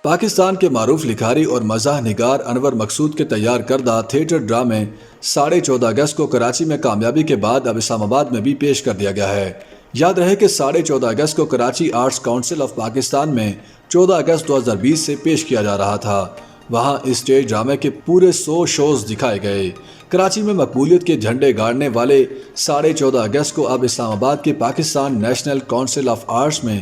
پاکستان کے معروف لکھاری اور مزاح نگار انور مقصود کے تیار کردہ تھیٹر ڈرامے 14.5 اگست کو کراچی میں کامیابی کے بعد اب اسلام آباد میں بھی پیش کر دیا گیا ہے۔ یاد رہے کہ 14.5 اگست کو Karachi arts council of Pakistan میں 14 اگست 2020 سے پیش کیا جا رہا تھا۔ وہاں اس اسٹیج ڈرامے کے پورے 100 شوز دکھائے گئے۔ کراچی میں مقبولیت کے جھنڈے گاڑنے والے 14.5 اگست کو اب اسلام آباد کے Pakistan national council of arts میں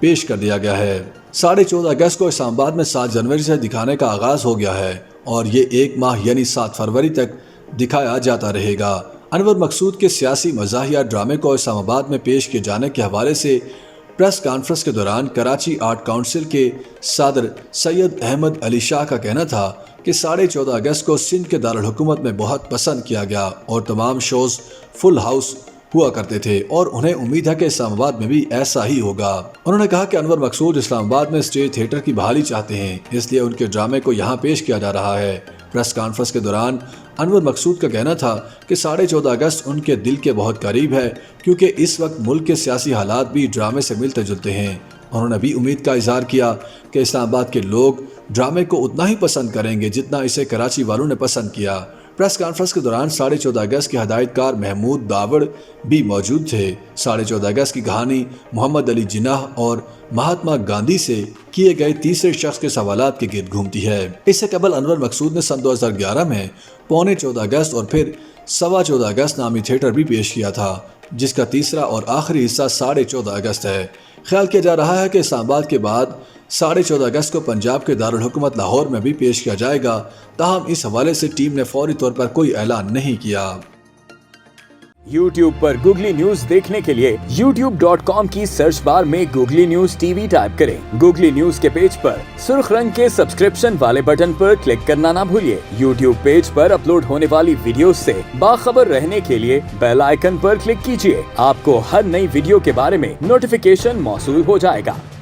پیش کر دیا گیا ہے۔ 14.5 اگست کو اسلام آباد میں 7 جنوری سے دکھانے کا آغاز ہو گیا ہے اور یہ 1 ماہ یعنی 7 فروری تک دکھایا جاتا رہے گا۔ انور مقصود کے سیاسی مزاحیہ ڈرامے کو اسلام آباد میں پیش کیے جانے کے حوالے سے پریس کانفرنس کے دوران کراچی آرٹ کونسل کے صدر سید احمد علی شاہ کا کہنا تھا کہ 14.5 اگست کو سندھ کے دارالحکومت میں بہت پسند کیا گیا اور تمام شوز فل ہاؤس ہوا کرتے تھے اور انہیں امید ہے کہ اسلام آباد میں بھی ایسا ہی ہوگا۔ انہوں نے کہا کہ انور مقصود اسلام آباد میں اسٹیج تھیٹر کی بحالی چاہتے ہیں، اس لیے ان کے ڈرامے کو یہاں پیش کیا جا رہا ہے۔ پریس کانفرنس کے دوران انور مقصود کا کہنا تھا کہ 14.5 اگست ان کے دل کے بہت قریب ہے کیونکہ اس وقت ملک کے سیاسی حالات بھی ڈرامے سے ملتے جلتے ہیں۔ انہوں نے بھی امید کا اظہار کیا کہ اسلام آباد کے لوگ ڈرامے کو اتنا ہی پسند کریں گے جتنا اسے کراچی والوں نے پسند کیا۔ پریس کانفرنس کے دوران 14.5 اگست کے ہدایت کار محمود داوڑ بھی موجود تھے۔ 14.5 اگست کی کہانی محمد علی جناح اور مہاتما گاندھی سے کیے گئے تیسرے شخص کے سوالات کے گرد گھومتی ہے۔ اس سے قبل انور مقصود نے سن 2011 میں 14.5 اگست اور پھر 14.25 اگست نامی تھیٹر بھی پیش کیا تھا، جس کا تیسرا اور آخری حصہ 14.5 اگست ہے۔ خیال کیا جا رہا ہے کہ اسلام آباد کے بعد 14.5 اگست کو پنجاب کے دارالحکومت لاہور میں بھی پیش کیا جائے گا، تاہم اس حوالے سے ٹیم نے فوری طور پر کوئی اعلان نہیں کیا۔ YouTube پر گوگلی نیوز دیکھنے کے لیے youtube.com کی سرچ بار میں googly news T V type کریں۔ گوگلی نیوز کے پیج پر سرخ رنگ کے سبسکرپشن والے بٹن پر کلک کرنا نہ بھولیے۔ YouTube پیج پر اپلوڈ ہونے والی ویڈیوز سے باخبر رہنے کے لیے بیل آئیکن پر کلک کیجیے۔ آپ کو ہر نئی ویڈیو کے بارے میں نوٹیفیکیشن موصول ہو جائے گا۔